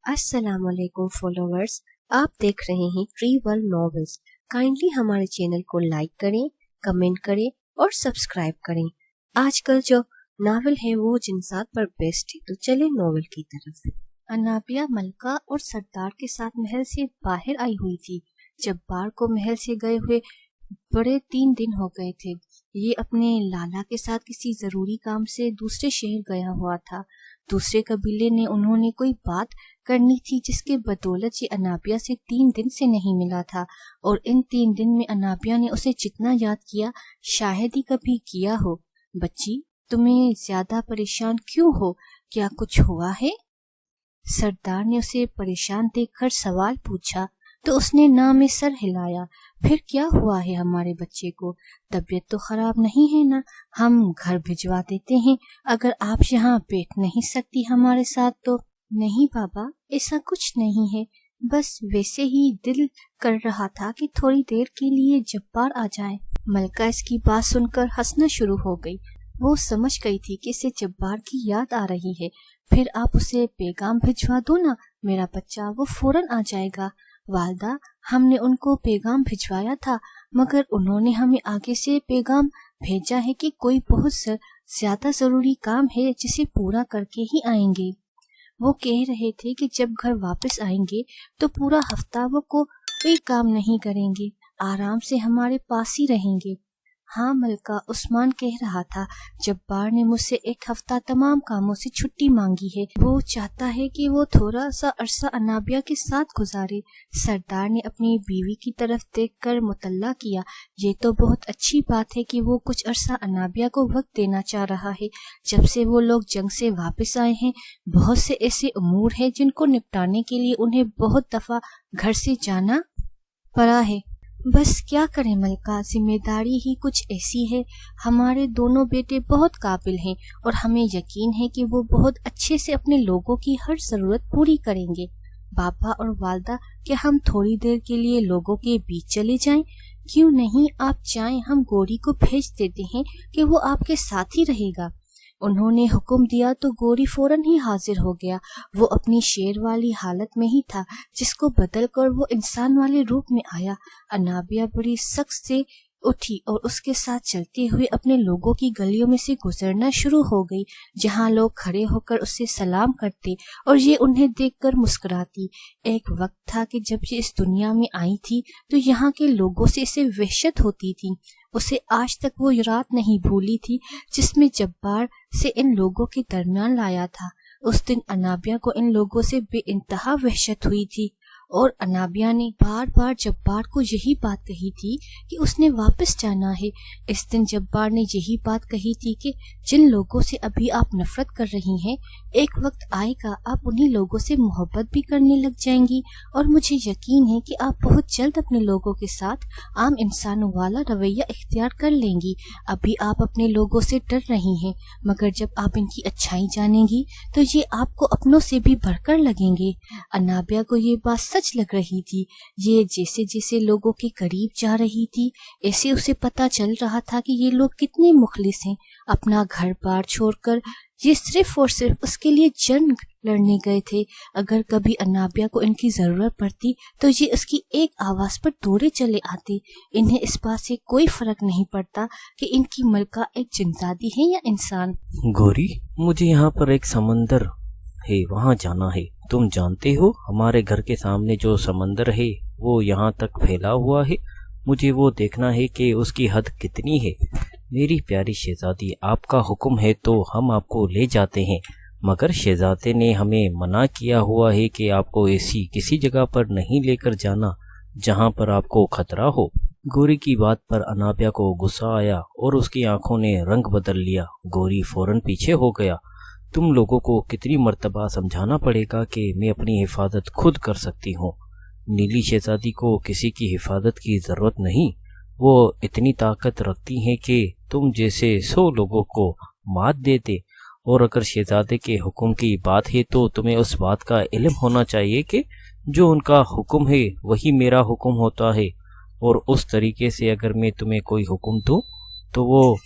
अस्सलाम वालेकुम फॉलोवर्स, आप देख रहे हैं ट्री वर्ल्ड नॉवेल्स। काइंडली हमारे चैनल को लाइक करें, कमेंट करें और सब्सक्राइब करें। आजकल जो नावल है वो जिनसात पर बेस्ड है, तो चले नॉवल की तरफ। अनाबिया मलका और सरदार के साथ महल से बाहर आई हुई थी। जब्बार को महल से गए हुए बड़े 3 दिन हो गए थे। ये अपने लाला के साथ किसी जरूरी काम से दूसरे शहर गया हुआ था। दूसरे कबीले ने उन्होंने कोई बात करनी थी जिसके बदौलत ये अनाबिया से 3 दिन से नहीं मिला था, और इन 3 दिन में अनाबिया ने उसे जितना याद किया शायद ही कभी किया हो। बच्ची, तुम्हें ज्यादा परेशान क्यों हो? क्या कुछ हुआ है? सरदार ने उसे परेशान देखकर सवाल पूछा तो उसने ना में सर हिलाया। फिर क्या हुआ है हमारे बच्चे को? तबीयत तो खराब नहीं है ना? हम घर भिजवा देते हैं अगर आप यहाँ बैठ नहीं सकती हमारे साथ तो। नहीं बाबा, ऐसा कुछ नहीं है, बस वैसे ही दिल कर रहा था कि थोड़ी देर के लिए जब्बार आ जाए। मलका इसकी बात सुनकर हंसना शुरू हो गई। वो समझ गई थी कि इसे जब्बार की याद आ रही है। फिर आप उसे पैगाम भिजवा दो ना मेरा बच्चा, वो फौरन आ जाएगा। वालदा, हमने उनको पैगाम भिजवाया था, मगर उन्होंने हमें आगे से पैगाम भेजा है कि कोई बहुत ज्यादा जरूरी काम है जिसे पूरा करके ही आएंगे। वो कह रहे थे कि जब घर वापस आएंगे तो पूरा हफ्ता वो कोई काम नहीं करेंगे, आराम से हमारे पास ही रहेंगे। हाँ मलका, उस्मान कह रहा था जब्बार ने मुझसे 1 हफ्ता तमाम कामों से छुट्टी मांगी है। वो चाहता है कि वो थोड़ा सा अरसा अनाबिया के साथ गुजारे। सरदार ने अपनी बीवी की तरफ देखकर मुतल्ला किया। ये तो बहुत अच्छी बात है कि वो कुछ अरसा अनाबिया को वक्त देना चाह रहा है। जब से वो लोग जंग से वापस आए हैं, बहुत से ऐसे उमूर हैं जिनको निपटाने के लिए उन्हें बहुत दफा घर से जाना पड़ा है। बस क्या करें मलका, जिम्मेदारी ही कुछ ऐसी है। हमारे दोनों बेटे बहुत काबिल हैं और हमें यकीन है कि वो बहुत अच्छे से अपने लोगों की हर जरूरत पूरी करेंगे। बाबा और वालदा, क्या हम थोड़ी देर के लिए लोगों के बीच चले जाएं? क्यों नहीं, आप चाहें हम गोरी को भेज देते हैं कि वो आपके साथ ही रहेगा। उन्होंने हुक्म दिया तो गोरी फौरन ही हाजिर हो गया। वो अपनी शेर वाली हालत में ही था, जिसको बदल कर वो इंसान वाले रूप में आया। अनाबिया बड़ी सख्त से उठी और उसके साथ चलते हुए अपने लोगों की गलियों में से गुजरना शुरू हो गई, जहाँ लोग खड़े होकर उससे सलाम करते और ये उन्हें देखकर मुस्कुराती। एक वक्त था कि जब ये इस दुनिया में आई थी तो यहाँ के लोगों से इसे वहशत होती थी। उसे आज तक वो रात नहीं भूली थी जिसमें जब्बार से इन लोगों के दरमियान लाया था। उस दिन अनाबिया को इन लोगों से बेइंतहा वहशत हुई थी और अनाबिया ने बार बार जब्बार को यही बात कही थी कि उसने वापस जाना है। इस दिन जब्बार ने यही बात कही थी कि जिन लोगों से अभी आप नफरत कर रही हैं, एक वक्त आएगा आप उन्हीं लोगों से मोहब्बत भी करने लग जाएंगी, और मुझे यकीन है कि आप बहुत जल्द अपने लोगों के साथ आम इंसानों वाला रवैया इख्तियार कर लेंगी। अभी आप अपने लोगों से डर रही हैं, मगर जब आप इनकी अच्छाई जानेंगी तो ये आपको अपनों से भी बढ़कर लगेंगे। अनाबिया को ये बात सच लग रही थी। ये जैसे जैसे लोगों के करीब जा रही थी, ऐसे उसे पता चल रहा था कि ये लोग कितने मुखलिस हैं। अपना घर बार छोड़कर ये सिर्फ और सिर्फ उसके लिए जंग लड़ने गए थे। अगर कभी अनाबिया को इनकी जरूरत पड़ती तो ये उसकी एक आवाज पर दौड़े चले आते। इन्हें इस बात से कोई फर्क नहीं पड़ता कि इनकी मलका एक जिनजादी है या इंसान। गोरी, मुझे यहाँ पर एक समंदर है, वहाँ जाना है। तुम जानते हो हमारे घर के सामने जो समंदर है वो यहाँ तक फैला हुआ है। मुझे वो देखना है कि उसकी हद कितनी है। मेरी प्यारी शहजादी, आपका हुक्म है तो हम आपको ले जाते हैं, मगर शहजादे ने हमें मना किया हुआ है कि आपको ऐसी किसी जगह पर नहीं लेकर जाना जहाँ पर आपको खतरा हो। गोरी की बात पर अनाबिया को गुस्सा आया और उसकी आंखों ने रंग बदल लिया। गोरी फौरन पीछे हो गया। तुम लोगों को कितनी मर्तबा समझाना पड़ेगा कि मैं अपनी हिफाजत खुद कर सकती हूँ। नीली शहजादी को किसी की हिफाजत की जरूरत नहीं। वो इतनी ताकत रखती हैं कि तुम जैसे 100 लोगों को मात देते। और अगर शहजादे के हुक्म की बात है तो तुम्हें उस बात का इल्म होना चाहिए कि जो उनका हुक्म है वही मेरा हुक्म होता है, और उस तरीके से अगर मैं तुम्हें कोई हुक्म दूं तो वो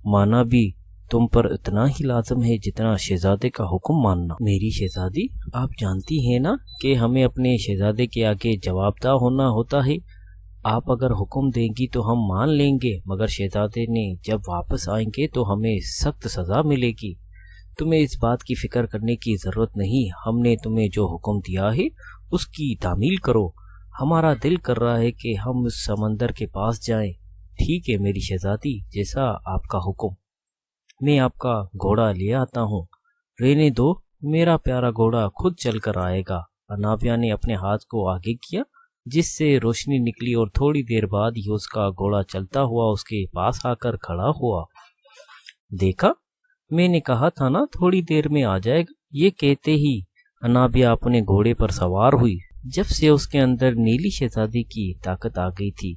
माना भी तुम पर इतना ही लाजम है जितना शहजादे का हुक्म मानना। मेरी शहजादी, आप जानती हैं ना कि हमें अपने शहजादे के आगे जवाबदाह होना होता है। आप अगर हुक्म देंगी तो हम मान लेंगे, मगर शहजादे ने जब वापस आएंगे तो हमें सख्त सजा मिलेगी। तुम्हें इस बात की फिक्र करने की जरूरत नहीं। हमने तुम्हें जो हुक्म दिया है उसकी तामील करो। हमारा दिल कर रहा है कि हम उस समंदर के पास जाएं। ठीक है मेरी शहजादी, जैसा आपका हुक्म। मैं आपका घोड़ा ले आता हूँ। रहने दो, मेरा प्यारा घोड़ा खुद चल कर आएगा। अनाबिया ने अपने हाथ को आगे किया, जिससे रोशनी निकली और थोड़ी देर बाद ही उसका घोड़ा चलता हुआ उसके पास आकर खड़ा हुआ। देखा, मैंने कहा था ना थोड़ी देर में आ जाएगा। ये कहते ही अनाबिया अपने घोड़े पर सवार हुई। जब से उसके अंदर नीली शहजादी की ताकत आ गई थी,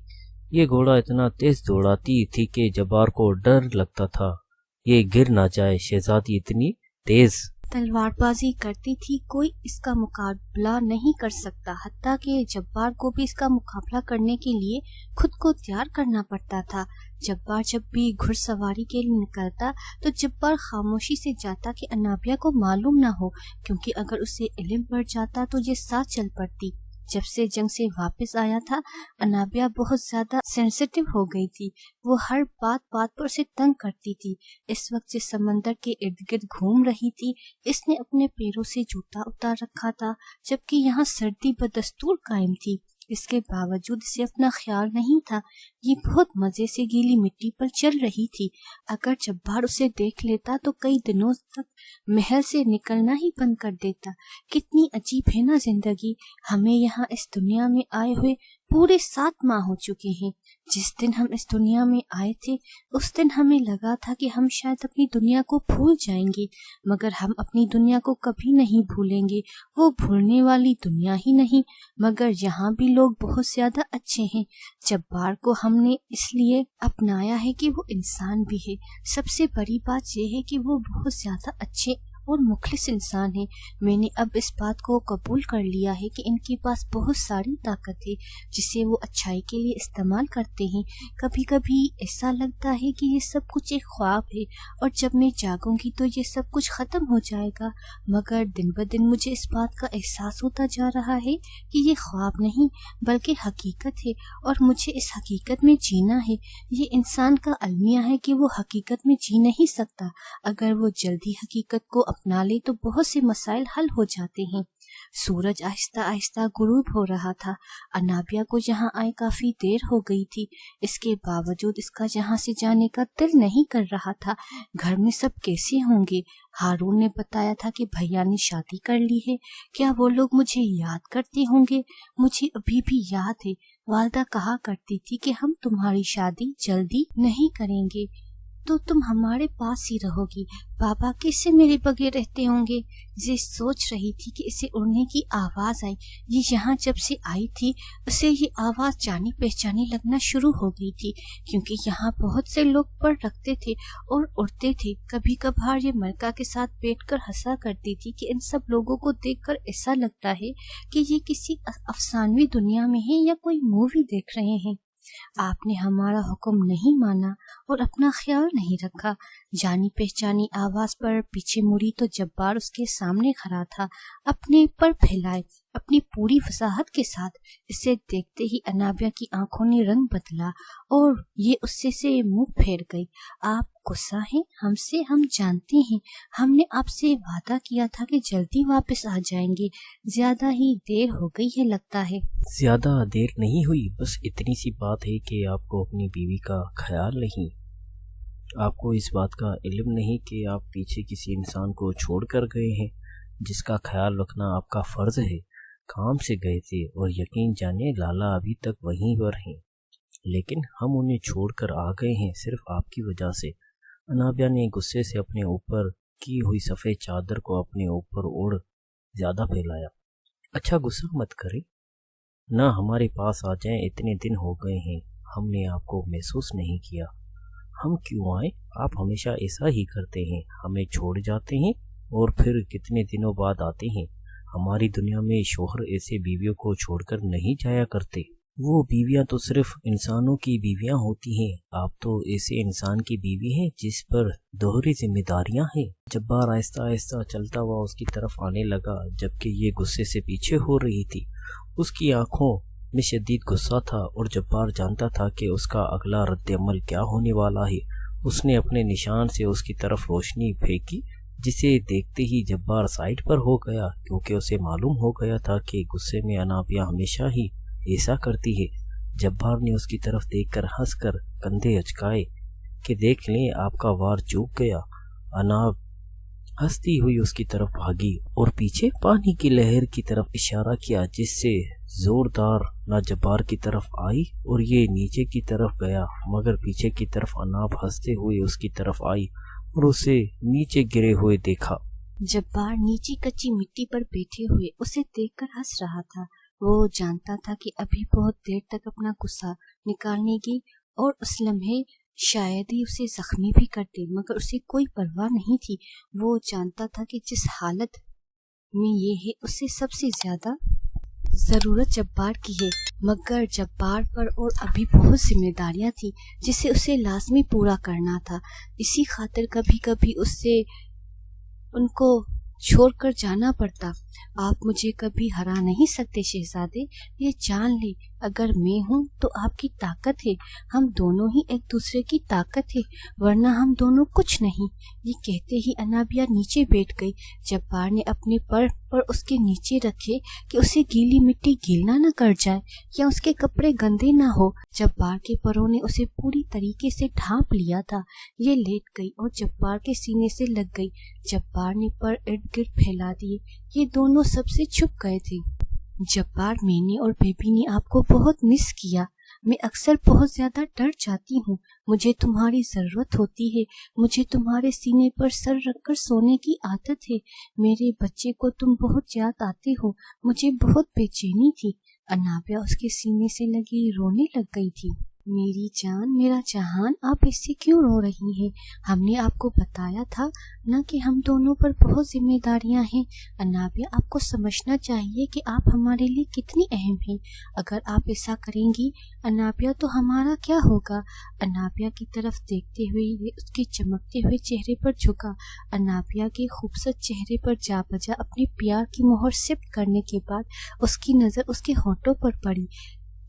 ये घोड़ा इतना तेज दौड़ाती थी कि जब्बार को डर लगता था ये गिर ना जाए। शहजादी इतनी तेज तलवारबाजी करती थी, कोई इसका मुकाबला नहीं कर सकता। हत्ता कि जब्बार को भी इसका मुकाबला करने के लिए खुद को तैयार करना पड़ता था। जब्बार जब भी घुड़सवारी के लिए निकलता तो जब्बार खामोशी से जाता कि अनाबिया को मालूम ना हो, क्योंकि अगर उसे इल्म पड़ जाता तो ये साथ चल पड़ती। जब से जंग से वापस आया था, अनाबिया बहुत ज्यादा सेंसिटिव हो गई थी। वो हर बात पर उसे तंग करती थी। इस वक्त जिस समंदर के इर्द गिर्द घूम रही थी, इसने अपने पैरों से जूता उतार रखा था, जबकि यहाँ सर्दी बदस्तूर कायम थी। इसके बावजूद इसे अपना ख्याल नहीं था। ये बहुत मजे से गीली मिट्टी पर चल रही थी। अगर जब्बार उसे देख लेता तो कई दिनों तक महल से निकलना ही बंद कर देता। कितनी अजीब है ना जिंदगी। हमें यहाँ इस दुनिया में आए हुए पूरे 7 माह हो चुके हैं। जिस दिन हम इस दुनिया में आए थे, उस दिन हमें लगा था कि हम शायद अपनी दुनिया को भूल जाएंगे, मगर हम अपनी दुनिया को कभी नहीं भूलेंगे। वो भूलने वाली दुनिया ही नहीं, मगर यहाँ भी लोग बहुत ज्यादा अच्छे हैं। जब्बार को हमने इसलिए अपनाया है कि वो इंसान भी है। सबसे बड़ी बात यह है कि वो बहुत ज्यादा अच्छे और मुखलिस इंसान है। मैंने अब इस बात को कबूल कर लिया है कि इनके पास बहुत सारी ताकत है, जिसे वो अच्छाई के लिए इस्तेमाल करते हैं। कभी कभी ऐसा लगता है कि ये सब कुछ एक ख्वाब है और जब मैं जागूंगी तो ये सब कुछ खत्म हो जाएगा, मगर दिन ब दिन मुझे इस बात का एहसास होता जा रहा है कि ये ख्वाब नहीं बल्कि हकीकत है और मुझे इस हकीकत में जीना है। ये इंसान का अलमिया है कि वो हकीकत में जी नहीं सकता। अगर वो जल्दी हकीकत को अपना ले तो बहुत से मसाइल हल हो जाते हैं। सूरज आहिस्ता आहिस्ता गुरूब हो रहा था। अनाबिया को यहाँ आए काफी देर हो गई थी। इसके बावजूद इसका यहाँ से जाने का दिल नहीं कर रहा था। घर में सब कैसे होंगे? हारून ने बताया था कि भैया ने शादी कर ली है। क्या वो लोग मुझे याद करते होंगे? मुझे अभी भी याद है, वालदा कहा करती थी कि हम तुम्हारी शादी जल्दी नहीं करेंगे तो तुम हमारे पास ही रहोगी। बाबा कैसे मेरे बगैर रहते होंगे? ये सोच रही थी कि इसे उड़ने की आवाज आई। ये यहाँ जब से आई थी उसे ये आवाज जानी पहचानी लगना शुरू हो गई थी, क्योंकि यहाँ बहुत से लोग पर रखते थे और उड़ते थे। कभी कभार ये मलका के साथ बैठकर हंसा करती थी कि इन सब लोगों को देखकर ऐसा लगता है कि ये किसी अफसानवी दुनिया में है या कोई मूवी देख रहे हैं। आपने हमारा हुक्म नहीं माना और अपना ख्याल नहीं रखा। जानी पहचानी आवाज पर पीछे मुड़ी तो जब्बार उसके सामने खड़ा था, अपने पर फैलाए अपनी पूरी वसाहत के साथ। इसे देखते ही अनाबिया की आंखों ने रंग बदला और ये उससे से मुंह फेर गई। आप गुस्सा हैं हमसे? हम जानते हैं, हमने आपसे वादा किया था कि जल्दी वापस आ जाएंगे। ज्यादा ही देर हो गई है लगता है। ज्यादा देर नहीं हुई, बस इतनी सी बात है कि आपको अपनी बीवी का ख्याल नहीं। आपको इस बात का इल्म नहीं कि आप पीछे किसी इंसान को छोड़ कर गए हैं जिसका ख्याल रखना आपका फर्ज है। काम से गए थे और यकीन जाने लाला अभी तक वहीं पर हैं, लेकिन हम उन्हें छोड़कर आ गए हैं सिर्फ आपकी वजह से। अनाबिया ने गुस्से से अपने ऊपर की हुई सफ़ेद चादर को अपने ऊपर ओढ़ ज्यादा फैलाया। अच्छा गुस्सा मत करें, ना हमारे पास आ जाएं। इतने दिन हो गए हैं हमने आपको महसूस नहीं किया। हम क्यों आए? आप हमेशा ऐसा ही करते हैं, हमें छोड़ जाते हैं और फिर कितने दिनों बाद आते हैं। हमारी दुनिया में शोहर ऐसे बीवियों को छोड़कर नहीं जाया करते। वो बीवियां तो सिर्फ इंसानों की बीवियां होती हैं, आप तो ऐसे इंसान की बीवी हैं जिस पर दोहरी जिम्मेदारियां हैं। जब्बार आहिस्ता आहिस्ता चलता हुआ उसकी तरफ आने लगा, जबकि ये गुस्से से पीछे हो रही थी। उसकी आंखों में शदीद गुस्सा था और जब्बार जानता था कि उसका अगला रद्द-ए-अमल क्या होने वाला है। उसने अपने निशान से उसकी तरफ रोशनी फेंकी, जिसे देखते ही जब्बार साइड पर हो गया, क्योंकि उसे मालूम हो गया था कि गुस्से में अनाबिया हमेशा ही ऐसा करती है। जब्बार ने उसकी तरफ देखकर हंसकर कंधे अचकाए कि देख लें, आपका वार चूक गया। अनाब हंसती हुई उसकी तरफ भागी और पीछे पानी की लहर की तरफ इशारा किया, जिससे जोरदार ना जब्बार की तरफ आई और ये नीचे की तरफ गया, मगर पीछे की तरफ अनाब हंसते हुए उसकी तरफ आई और उसे नीचे गिरे हुए देखा। जब्बार नीचे कच्ची मिट्टी पर बैठे हुए उसे देखकर हंस रहा था। वो जानता था कि अभी बहुत देर तक अपना गुस्सा निकालने की और उस लम्हे शायद ही उसे जख्मी भी कर दे, मगर उसे कोई परवाह नहीं थी। वो जानता था कि जिस हालत में ये है उसे सबसे ज्यादा जरूरत जब्बार की है, मगर जब्बार पर और अभी बहुत जिम्मेदारियां थी जिसे उसे लाजमी पूरा करना था। इसी खातिर कभी कभी उससे उनको छोड़कर जाना पड़ता। आप मुझे कभी हरा नहीं सकते शहजादे, ये जान ले, अगर मैं हूँ तो आपकी ताकत है, हम दोनों ही एक दूसरे की ताकत है, वरना हम दोनों कुछ नहीं। ये कहते ही अनाबिया नीचे बैठ गई। जब्बार ने अपने पर उसके नीचे रखे कि उसे गीली मिट्टी गीलना न कर जाए या उसके कपड़े गंदे ना हो। जब्बार के परों ने उसे पूरी तरीके से ढांप लिया था। ये लेट गई और जब्बार के सीने से लग गई। जब्बार ने पर इर्द गिर्द फैला दिए। ये दोनों सबसे छुप गए थे। जब्बार, मैंने और बेबी ने आपको बहुत मिस किया। मैं अक्सर बहुत ज्यादा डर जाती हूँ। मुझे तुम्हारी जरूरत होती है। मुझे तुम्हारे सीने पर सर रखकर सोने की आदत है। मेरे बच्चे को तुम बहुत याद आते हो। मुझे बहुत बेचैनी थी। अनाबिया उसके सीने से लगी रोने लग गई थी। मेरी जान, मेरा जहान, आप इससे क्यों रो रही हैं? हमने आपको बताया था ना कि हम दोनों पर बहुत जिम्मेदारियां हैं। अनाबिया, आपको समझना चाहिए कि आप हमारे लिए कितनी अहम हैं। अगर आप ऐसा करेंगी अनाबिया, तो हमारा क्या होगा? अनाबिया की तरफ देखते हुए वे उसके चमकते हुए चेहरे पर झुका। अनाबिया के खूबसूरत चेहरे पर जा बजा अपने प्यार की मोहर सिफ्ट करने के बाद उसकी नजर उसके होठों पर पड़ी।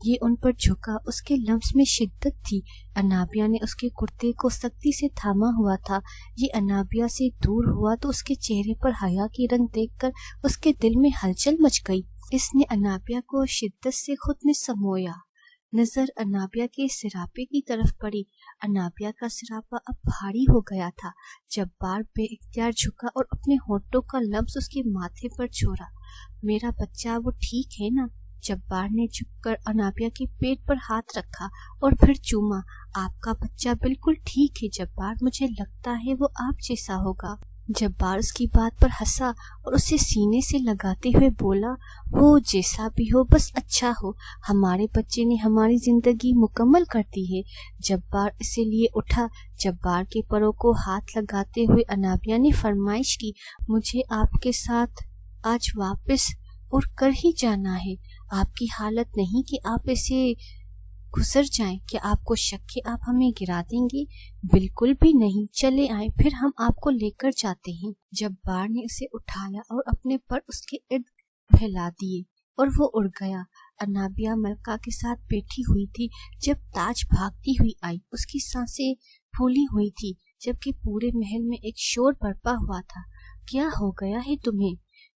ये उन पर झुका। उसके लम्स में शिद्दत थी। अनाबिया ने उसके कुर्ते को सख्ती से थामा हुआ था। ये अनाबिया से दूर हुआ तो उसके चेहरे पर हया की रंग देखकर उसके दिल में हलचल मच गई। इसने अनाबिया को शिद्दत से खुद में समोया। नजर अनाबिया के सिरापे की तरफ पड़ी। अनाबिया का सिरापा अब भारी हो गया था। जब्बार बेइख्तियार झुका और अपने होठों का लम्स उसके माथे पर छोड़ा। मेरा बच्चा, वो ठीक है ना? जब्बार ने झुककर अनाबिया के पेट पर हाथ रखा और फिर चूमा। आपका बच्चा बिल्कुल ठीक है जब्बार, मुझे लगता है वो आप जैसा होगा। जब्बार उसकी बात पर हंसा और उसे सीने से लगाते हुए बोला, वो जैसा भी हो बस अच्छा हो। हमारे बच्चे ने हमारी जिंदगी मुकम्मल कर दी है। जब्बार इसे लिए उठा। जब्बार के परों को हाथ लगाते हुए अनाबिया ने फरमाइश की, मुझे आपके साथ आज वापस और कर ही जाना है। आपकी हालत नहीं कि आप इसे गुजर जाएं। क्या आपको शक है आप हमें गिरा देंगे? बिल्कुल भी नहीं, चले आए, फिर हम आपको लेकर जाते हैं। जब्बार ने उसे उठाया और अपने पर उसके इर्द फैला दिए और वो उड़ गया। अनाबिया मलका के साथ बैठी हुई थी जब ताज भागती हुई आई। उसकी सांसें फूली हुई थी जबकि पूरे महल में एक शोर बरपा हुआ था। क्या हो गया है तुम्हें?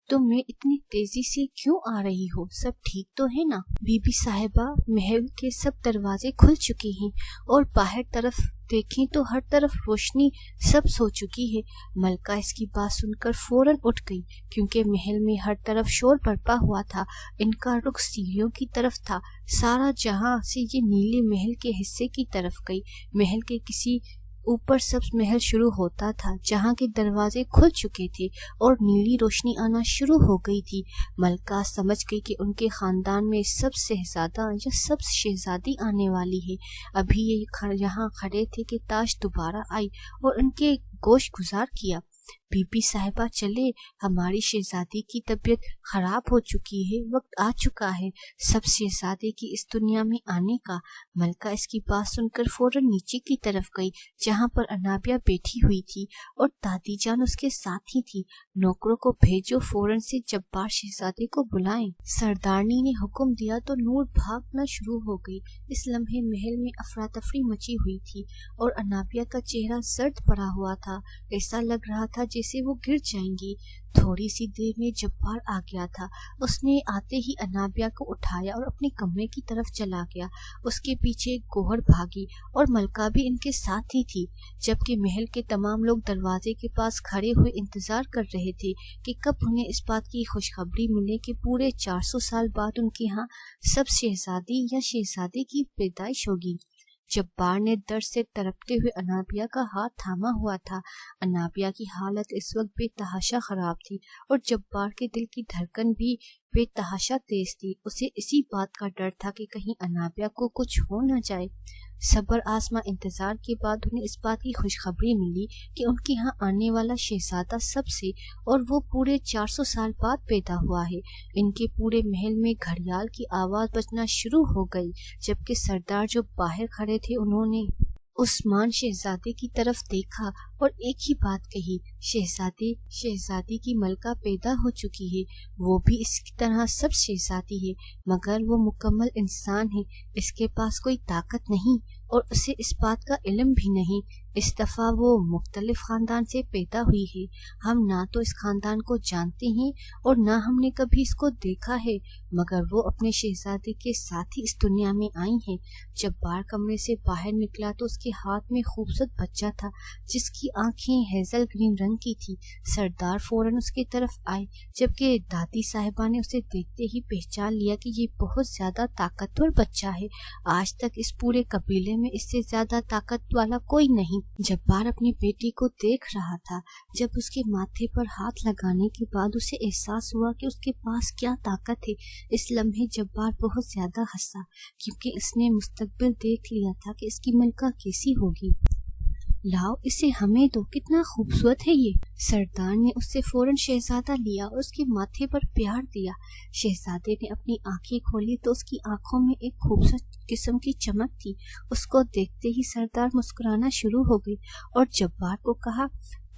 तुम इतनी तेजी से क्यों आ रही हो? सब ठीक तो है ना? बीबी साहिबा, महल के सब दरवाजे खुल चुके हैं और बाहर तरफ देखें तो हर तरफ रोशनी, सब सो चुकी है। मलका इसकी बात सुनकर फौरन उठ गई क्योंकि महल में हर तरफ शोर बरपा हुआ था। इनका रुख सीढ़ियों की तरफ था। सारा जहां से ये नीले महल के हिस्से की तरफ गई। महल के किसी ऊपर सब महल शुरू होता था जहाँ के दरवाजे खुल चुके थे और नीली रोशनी आना शुरू हो गई थी। मलका समझ गई कि उनके खानदान में सब शहजादा या सब शहजादी आने वाली है। अभी ये यहाँ खड़े थे कि ताज दोबारा आई और उनके गोश गुजार किया। बीबी साहिबा चले, हमारी शहजादी की तबीयत खराब हो चुकी है, वक्त आ चुका है सब शहजादे की इस दुनिया में आने का। मलका इसकी बात सुनकर फौरन नीचे की तरफ गई जहाँ पर अनाबिया बैठी हुई थी और दादी जान उसके साथ ही थी। नौकरों को भेजो, फौरन से जब्बार शहजादे को बुलाएं। सरदारनी ने हुक्म दिया तो नूर भागना शुरू हो गई। इस लम्हे महल में अफरा तफरी मची हुई थी और अनाबिया का चेहरा सर्द पड़ा हुआ था। ऐसा लग रहा था जैसे वो गिर जाएंगी। थोड़ी सी देर में जब्बार आ गया था। उसने आते ही अनाबिया को उठाया और अपने कमरे की तरफ चला गया। उसके पीछे गोहर भागी और मलका भी इनके साथ ही थी, जबकि महल के तमाम लोग दरवाजे के पास खड़े हुए इंतजार कर रहे थे कि कब उन्हें इस बात की खुशखबरी मिले कि पूरे 400 साल बाद उनके यहाँ सब शहजादी या शहजादे की पैदाइश होगी। जब्बार ने दर्द से तड़पते हुए अनाबिया का हाथ थामा हुआ था। अनाबिया की हालत इस वक्त बेतहाशा खराब थी और जब्बार के दिल की धड़कन भी बेतहाशा तेज थी। उसे इसी बात का डर था कि कहीं अनाबिया को कुछ हो न जाए। सब्र आजमा इंतजार के बाद उन्हें इस बात की खुशखबरी मिली कि उनके यहाँ आने वाला शहजादा सबसे और वो पूरे 400 साल बाद पैदा हुआ है। इनके पूरे महल में घड़ियाल की आवाज बजना शुरू हो गई, जबकि सरदार जो बाहर खड़े थे उन्होंने उस्मान शहजादे की तरफ देखा और एक ही बात कही, शहजादी की मलका पैदा हो चुकी है। वो भी इसकी तरह सब शहजादी है, मगर वो मुकम्मल इंसान है। इसके पास कोई ताकत नहीं और उसे इस बात का इल्म भी नहीं। इस दफा वो मुख्तलिफ खानदान से पैदा हुई है। हम ना तो इस खानदान को जानते हैं और ना हमने कभी इसको देखा है, मगर वो अपने शहजादे के साथ ही इस दुनिया में आई है। जब बार कमरे से बाहर निकला तो उसके हाथ में खूबसूरत बच्चा था जिसकी आंखें हेजल ग्रीन रंग की थी। सरदार फौरन उसकी तरफ आए, जबकि दादी साहिबा ने उसे देखते ही पहचान लिया कि ये बहुत ज्यादा ताकतवर बच्चा है। आज तक इस पूरे कबीले में इससे ज्यादा ताकत वाला कोई नहीं। जब्बार अपनी बेटी को देख रहा था। जब उसके माथे पर हाथ लगाने के बाद उसे एहसास हुआ कि उसके पास क्या ताकत है। इस लम्हे जब्बार बहुत ज्यादा हंसा, क्योंकि इसने मुस्तकबिल देख लिया था कि इसकी मलका कैसी होगी। लाओ इसे हमें दो, कितना खूबसूरत है ये। सरदार ने उससे फौरन शहजादा लिया और उसके माथे पर प्यार दिया। शहजादे ने अपनी आंखें खोली तो उसकी आंखों में एक खूबसूरत किस्म की चमक थी। उसको देखते ही सरदार मुस्कुराना शुरू हो गई और जब्बार को कहा,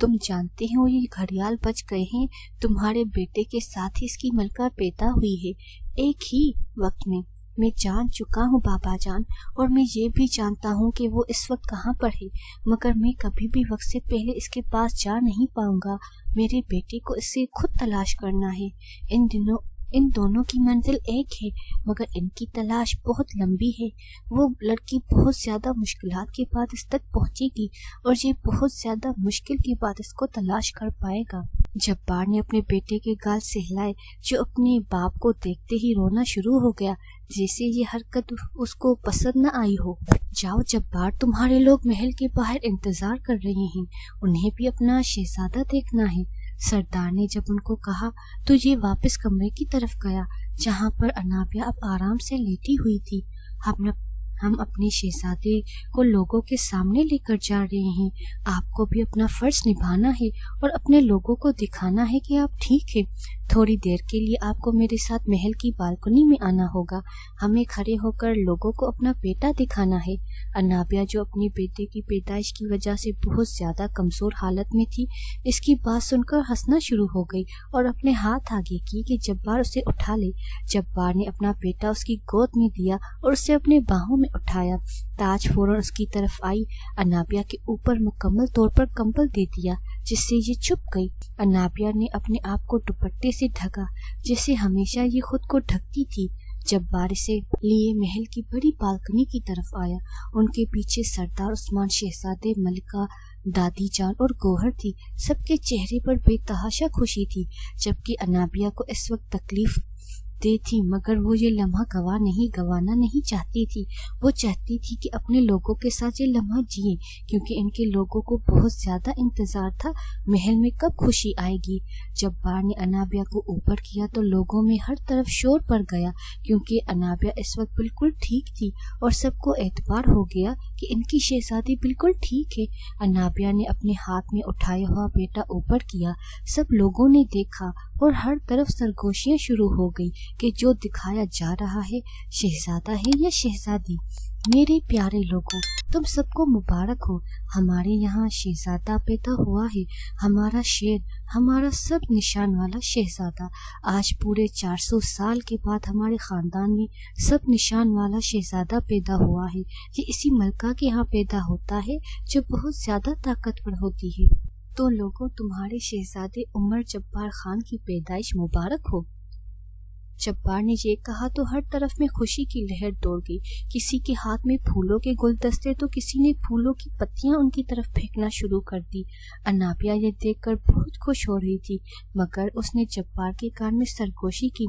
तुम जानते हो ये घड़ियाल बच गए हैं, तुम्हारे बेटे के साथ ही इसकी मलका पैदा हुई है, एक ही वक्त में। मैं जान चुका हूँ बाबा जान, और मैं ये भी जानता हूँ कि वो इस वक्त कहाँ पर है, मगर मैं कभी भी वक्त से पहले इसके पास जा नहीं पाऊंगा। मेरे बेटे को इससे खुद तलाश करना है। इन दोनों की मंजिल एक है, मगर इनकी तलाश बहुत लंबी है। वो लड़की बहुत ज्यादा मुश्किलात के बाद इस तक पहुंचेगी और ये बहुत ज्यादा मुश्किल के बाद इसको तलाश कर पाएगा। जब्बार ने अपने बेटे के गाल सहलाए, जो अपने बाप को देखते ही रोना शुरू हो गया, जैसे ये हरकत उसको पसंद न आई हो। जाओ जब्बार, तुम्हारे लोग महल के बाहर इंतजार कर रहे हैं, उन्हें भी अपना शहजादा देखना है। सरदार ने जब उनको कहा तो ये वापस कमरे की तरफ गया, जहाँ पर अनाबिया अब आराम से लेटी हुई थी। हम अपने शहजादे को लोगों के सामने लेकर जा रहे हैं। आपको भी अपना फर्ज निभाना है और अपने लोगों को दिखाना है कि आप ठीक है। थोड़ी देर के लिए आपको मेरे साथ महल की बालकनी में आना होगा। हमें खड़े होकर लोगों को अपना बेटा दिखाना है। अनाबिया, जो अपने बेटे की पैदाइश की वजह से बहुत ज्यादा कमजोर हालत में थी, इसकी बात सुनकर हंसना शुरू हो गई और अपने हाथ आगे की कि जब्बार उसे उठा ले। जब्बार ने अपना बेटा उसकी गोद में दिया और उसे अपने बाहों में उठाया। ताज फौरन उसकी तरफ आई, अनाबिया के ऊपर मुकम्मल तौर पर कंबल दे दिया, जिससे ये चुप गई। अनाबिया ने अपने आप को दुपट्टे से ढका, जैसे हमेशा ये खुद को ढकती थी। जब्बार से लिए महल की बड़ी बालकनी की तरफ आया। उनके पीछे सरदार उस्मान, शहजादे, मलिका, दादी जान और गोहर थी। सबके चेहरे पर बेतहाशा खुशी थी, जबकि अनाबिया को इस वक्त तकलीफ दे थी, मगर वो ये लम्हा गवाना नहीं चाहती थी। वो चाहती थी कि अपने लोगों के साथ ये लम्हा जिए, क्योंकि इनके लोगों को बहुत ज्यादा इंतजार था महल में कब खुशी आएगी। जब बार ने अनाबिया को ऊपर किया तो लोगों में हर तरफ शोर पड़ गया, क्योंकि अनाबिया इस वक्त बिल्कुल ठीक थी और सबको एतबार हो गया कि کہ ان کی شہزادی بالکل ٹھیک ہے۔ انابیا نے اپنے ہاتھ میں اٹھایا ہوا بیٹا اوپر کیا۔ سب لوگوں نے دیکھا اور ہر طرف سرگوشیاں شروع ہو گئی کہ جو دکھایا جا رہا ہے شہزادہ ہے یا شہزادی۔ میرے پیارے لوگوں، تم سب کو مبارک ہو، ہمارے یہاں شہزادہ پیدا ہوا ہے، ہمارا شیر، ہمارا سب نشان والا شہزادہ۔ آج پورے 400 سال کے بعد ہمارے خاندان میں سب نشان والا شہزادہ پیدا ہوا ہے۔ یہ اسی ملکہ کے یہاں پیدا ہوتا ہے جو بہت زیادہ طاقتور ہوتی ہے۔ تو لوگوں، تمہارے شہزادے عمر جبار خان کی پیدائش مبارک ہو۔ جبار نے یہ کہا تو ہر طرف میں خوشی کی لہر دوڑ گئی۔ کسی کے ہاتھ میں پھولوں کے گلدستے تو کسی نے پھولوں کی پتیاں ان کی طرف پھینکنا شروع کر دی۔ انابیا یہ دیکھ کر بہت خوش ہو رہی تھی، مگر اس نے جبار کے کان میں سرگوشی کی،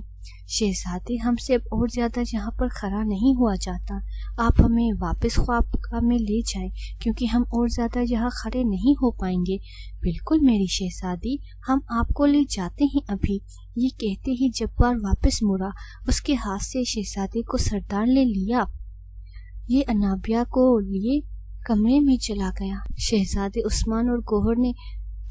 شہزادے، ہم سے اب اور زیادہ یہاں پر کھڑا نہیں ہوا جاتا، آپ ہمیں واپس خوابگاہ میں لے جائیں کیونکہ ہم اور زیادہ یہاں کھڑے نہیں ہو پائیں گے۔ بالکل میری شہزادی، ہم آپ کو لے جاتے ہیں ابھی۔ یہ کہتے ہی جبار واپس مڑا، اس کے ہاتھ سے شہزادے کو سردار نے لیا، یہ انابیا کو لیے کمرے میں چلا گیا۔ شہزادے عثمان اور گوہر نے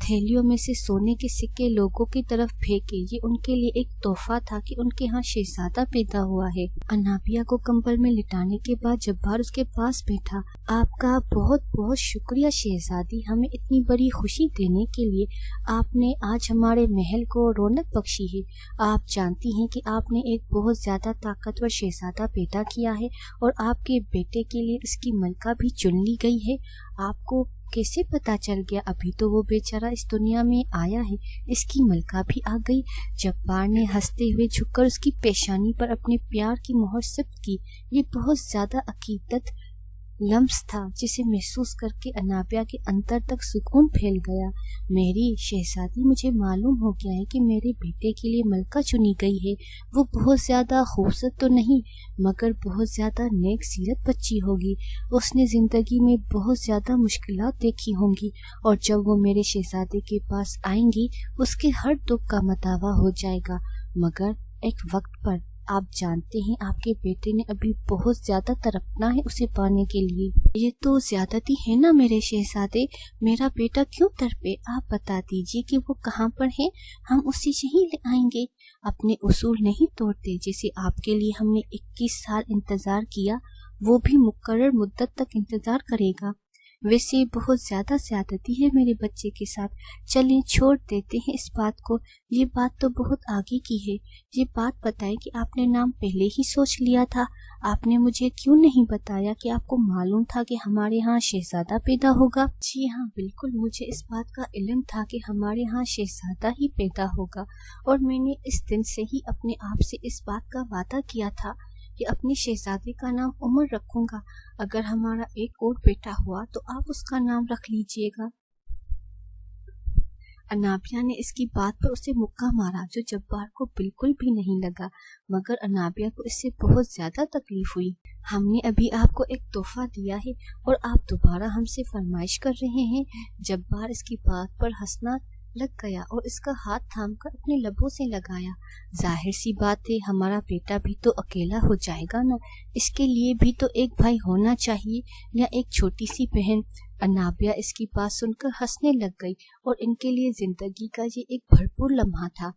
تھیلیوں میں سے سونے کے سکے لوگوں کی طرف پھینکے۔ یہ ان کے لیے ایک تحفہ تھا کہ ان کے ہاں شہزادہ پیدا ہوا ہے۔ انابیا کو کمبل میں لٹانے کے بعد جبار اس کے پاس بیٹھا۔ آپ کا بہت بہت شکریہ شہزادی، ہمیں اتنی بڑی خوشی دینے کے لیے۔ آپ نے آج ہمارے محل کو رونق بخشی ہے۔ آپ جانتی ہیں کہ آپ نے ایک بہت زیادہ طاقتور شہزادہ پیدا کیا ہے اور آپ کے بیٹے کے لیے اس کی ملکہ بھی چن لی گئی ہے۔ آپ کو کیسے پتا چل گیا؟ ابھی تو وہ بیچارہ اس دنیا میں آیا ہے، اس کی ملکہ بھی آ گئی۔ جبار نے ہنستے ہوئے جھک کر اس کی پیشانی پر اپنے پیار کی مہر ثبت کی۔ یہ بہت زیادہ عقیدت لمس تھا جسے محسوس کر کے انابیا کے اندر تک سکون پھیل گیا۔ میری شہزادی، مجھے معلوم ہو گیا ہے کہ میرے بیٹے کے لیے ملکہ چنی گئی ہے۔ وہ بہت زیادہ خوبصورت تو نہیں مگر بہت زیادہ نیک سیرت بچی ہوگی۔ اس نے زندگی میں بہت زیادہ مشکلات دیکھی ہوں گی اور جب وہ میرے شہزادے کے پاس آئیں گی اس کے ہر دکھ کا مداوا ہو جائے گا، مگر ایک وقت پر۔ آپ جانتے ہیں آپ کے بیٹے نے ابھی بہت زیادہ تڑپنا ہے اسے پانے کے لیے۔ یہ تو زیادتی ہے نا میرے شہزادے، میرا بیٹا کیوں تڑپے؟ آپ بتا دیجیے کہ وہ کہاں پر ہے، ہم اسے یہیں لے آئیں گے۔ اپنے اصول نہیں توڑتے، جیسے آپ کے لیے ہم نے 21 سال انتظار کیا، وہ بھی مقرر مدت تک انتظار کرے گا۔ ویسے بہت زیادہ زیادتی ہے میرے بچے کے ساتھ، چلیں چھوڑ دیتے ہیں اس بات کو، یہ بات تو بہت آگے کی ہے۔ یہ بات بتائیں کہ آپ نے نام پہلے ہی سوچ لیا تھا؟ آپ نے مجھے کیوں نہیں بتایا کہ آپ کو معلوم تھا کہ ہمارے ہاں شہزادہ پیدا ہوگا؟ جی ہاں بالکل، مجھے اس بات کا علم تھا کہ ہمارے ہاں شہزادہ ہی پیدا ہوگا، اور میں نے اس دن سے ہی اپنے آپ سے اس بات کا وعدہ کیا تھا کہ اپنے شہزادے کا نام عمر رکھوں گا۔ اگر ہمارا ایک اور بیٹا ہوا تو آپ اس کا نام رکھ لیجئے گا۔ انابیا نے اس کی بات پر اسے مکہ مارا جو جبار کو بالکل بھی نہیں لگا، مگر انابیا کو اس سے بہت زیادہ تکلیف ہوئی۔ ہم نے ابھی آپ کو ایک تحفہ دیا ہے اور آپ دوبارہ ہم سے فرمائش کر رہے ہیں۔ جبار اس کی بات پر ہنسنا لگ گیا اور اس کا ہاتھ تھام کر اپنے لبوں سے لگایا۔ ظاہر سی بات ہے، ہمارا بیٹا بھی تو اکیلا ہو جائے گا نا، اس کے لیے بھی تو ایک بھائی ہونا چاہیے یا ایک چھوٹی سی بہن۔ انابیا اس کی بات سن کر ہنسنے لگ گئی اور ان کے لیے زندگی کا یہ ایک بھرپور لمحہ تھا۔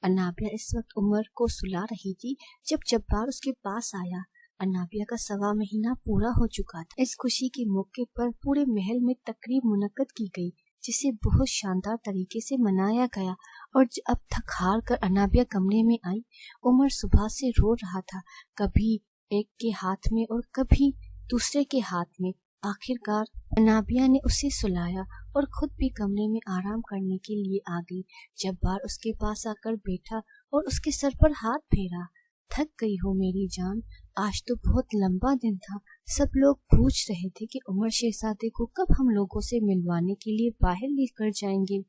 انابیا اس وقت عمر کو سلا رہی تھی جب جبار اس کے پاس آیا۔ انابیا کا 1.25 مہینہ پورا ہو چکا تھا۔ اس خوشی کے موقع پر پورے محل میں تقریب منعقد کی گئی جسے بہت شاندار طریقے سے منایا گیا، اور اب تھک ہار کر انابیا کمرے میں آئی۔ عمر صبح سے رو رہا تھا، کبھی ایک کے ہاتھ میں اور کبھی دوسرے کے ہاتھ میں۔ آخر کار انابیا نے اسے سلایا اور خود بھی کمرے میں آرام کرنے کے لیے آ گئی۔ جبار اس کے پاس آ کر بیٹھا اور اس کے سر پر ہاتھ پھیرا۔ تھک گئی ہو میری جان، آج تو بہت لمبا دن تھا۔ سب لوگ پوچھ رہے تھے کہ عمر شہزادے کو کب ہم لوگوں سے ملوانے کے لیے باہر لے کر جائیں گے۔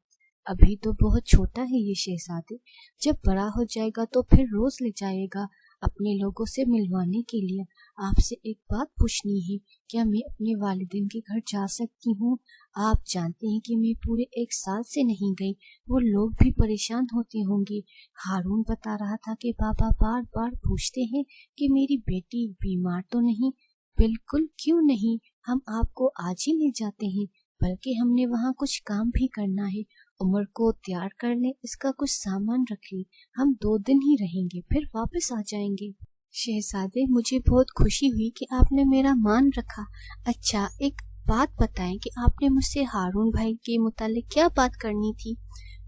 ابھی تو بہت چھوٹا ہے یہ شہزادے، جب بڑا ہو جائے گا تو پھر روز لے جائے گا اپنے لوگوں سے ملوانے کے لیے۔ آپ سے ایک بات پوچھنی ہے، کیا میں اپنے والدین کے گھر جا سکتی ہوں؟ آپ جانتے ہیں کہ میں پورے 1 سال سے نہیں گئی، وہ لوگ بھی پریشان ہوتے ہوں گے۔ ہارون بتا رہا تھا کہ بابا بار بار پوچھتے ہیں کہ میری بیٹی بیمار تو نہیں۔ بالکل کیوں نہیں، हम आपको आज ही ले जाते हैं, बल्कि हमने वहाँ कुछ काम भी करना है। उमर को तैयार कर ले, इसका कुछ सामान रख ले, हम 2 दिन ही रहेंगे, फिर वापस आ जाएंगे। शहजादे, मुझे बहुत खुशी हुई कि आपने मेरा मान रखा। अच्छा, एक बात बताएं कि आपने मुझसे हारून भाई के मुतालिक क्या बात करनी थी?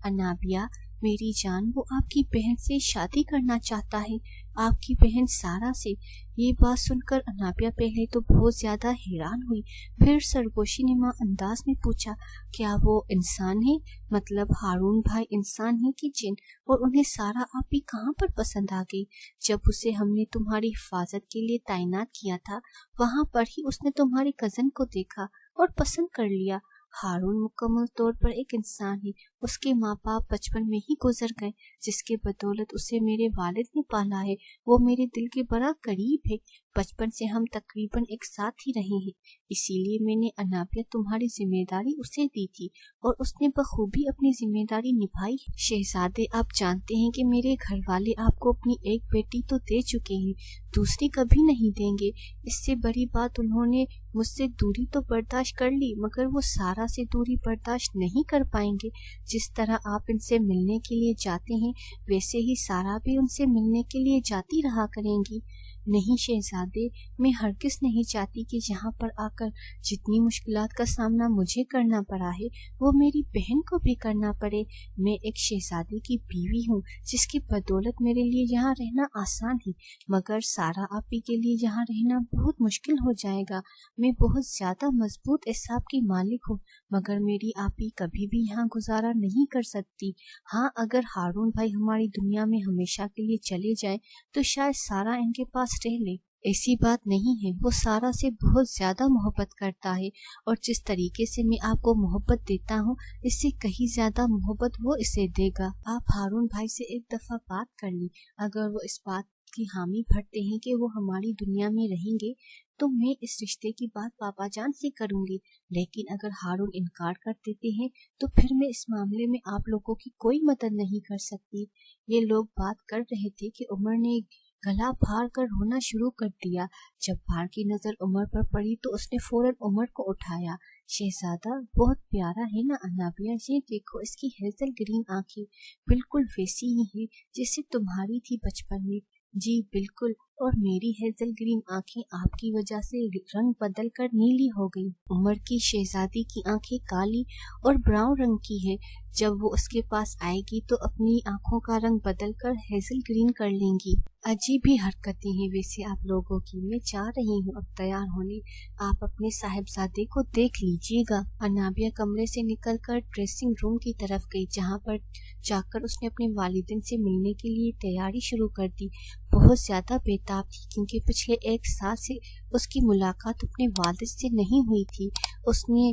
अनाबिया, मेरी जान, वो आपकी बहन से शादी करना चाहता है, आपकी बहन सारा से। ये बात सुनकर अनाबिया पहले तो बहुत ज्यादा हैरान हुई, फिर सरगोशी नुमा अंदाज में पूछा, क्या वो इंसान है? मतलब हारून भाई इंसान है कि जिन? और उन्हें सारा आपी कहाँ पर पसंद आ गई? जब उसे हमने तुम्हारी हिफाजत के लिए तैनात किया था, वहाँ पर ही उसने तुम्हारी कजन को देखा और पसंद कर लिया। हारून मुकम्मल तौर पर एक इंसान है। उसके माँ बाप बचपन में ही गुजर गए, जिसके बदौलत उसे मेरे वालिद ने पाला है। वो मेरे दिल के बड़ा करीब है। बचपन से हम तकरीबन एक साथ ही रहे हैं, इसीलिए मैंने अनाबिया तुम्हारी जिम्मेदारी उसे दी थी और उसने बखूबी अपनी जिम्मेदारी निभाई है। शहजादे, आप जानते हैं कि मेरे घर वाले आपको अपनी एक बेटी तो दे चुके हैं, दूसरी कभी नहीं देंगे। इससे बड़ी बात, उन्होंने मुझसे दूरी तो बर्दाश्त कर ली, मगर वो सारा से दूरी बर्दाश्त नहीं कर पाएंगे। जिस तरह आप इनसे मिलने के लिए जाते हैं, वैसे ही सारा भी उनसे मिलने के लिए जाती रहा करेंगी। नहीं शहजादे, मैं हरगिज़ नहीं चाहती कि यहाँ पर आकर जितनी मुश्किलात का सामना मुझे करना पड़ा है, वो मेरी बहन को भी करना पड़े। मैं एक शहजादे की बीवी हूँ, जिसकी बदौलत मेरे लिए यहाँ रहना आसान है, मगर सारा आपी के लिए यहाँ रहना बहुत मुश्किल हो जाएगा। मैं बहुत ज्यादा मजबूत एहसाब की मालिक हूँ, मगर मेरी आपी कभी भी यहाँ गुजारा नहीं कर सकती। हाँ, अगर हारून भाई हमारी दुनिया में हमेशा के लिए चले जाए तो शायद सारा इनके पास रह ले। ऐसी बात नहीं है, वो सारा से बहुत ज्यादा मोहब्बत करता है, और जिस तरीके से मैं आपको मोहब्बत देता हूँ, इससे कहीं ज्यादा मोहब्बत वो इसे देगा। आप हारून भाई से एक दफा बात कर ली, अगर वो इस बात की हामी भरते हैं कि वो हमारी दुनिया में रहेंगे, तो मैं इस रिश्ते की बात पापा जान से करूंगी। लेकिन अगर हारून इनकार कर देते हैं, तो फिर मैं इस मामले में आप लोगों की कोई मदद नहीं कर सकती। ये लोग बात कर रहे थे कि उमर ने गला फाड़ कर रोना शुरू कर दिया। जब भार की नजर उमर पर पड़ी तो उसने फौरन उमर को उठाया। शहजादा, बहुत प्यारा है ना अनाबिया? ये देखो, इसकी हेजल ग्रीन आंखें बिल्कुल वैसी ही है जैसे तुम्हारी थी बचपन में। जी बिल्कुल, और मेरी हेजल ग्रीन आंखें आपकी वजह से रंग बदल कर नीली हो गई। उमर की शहजादी की आंखें काली और ब्राउन रंग की है। जब वो उसके पास आएगी तो अपनी आंखों का रंग बदल कर हेजल ग्रीन कर लेंगी। अजीब ही हरकतें हैं वैसे आप लोगों की। मैं चाह रही हूँ अब तैयार होने, आप अपने साहिबजादे को देख लीजिएगा। अनाबिया कमरे से निकलकर ड्रेसिंग रूम की तरफ गई, जहाँ पर जाकर उसने अपने वालिदैन से मिलने के लिए तैयारी शुरू कर दी। बहुत ज्यादा बेताब थी, क्योंकि पिछले 1 साल से उसकी मुलाकात अपने वालिद से नहीं हुई थी। उसने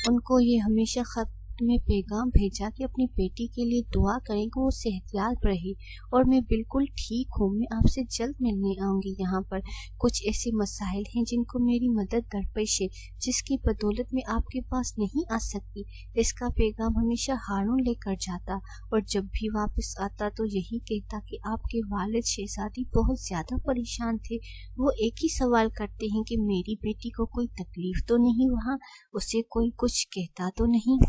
उनको ये हमेशा खत में पैगाम भेजा कि अपनी बेटी के लिए दुआ करें कि वो सेहतयाब रहे, और मैं बिल्कुल ठीक हूँ। मैं आपसे जल्द मिलने आऊंगी। यहाँ पर कुछ ऐसे मसाइल हैं जिनको मेरी मदद दरपेश है, जिसकी बदौलत मैं आपके पास नहीं आ सकती। इसका पैगाम हमेशा हारून लेकर जाता, और जब भी वापस आता तो यही कहता कि आपके वालिद शहजादी बहुत ज्यादा परेशान थे। वो एक ही सवाल करते हैं कि मेरी बेटी को कोई तकलीफ तो नहीं, वहाँ उसे कोई कुछ कहता तो नहीं।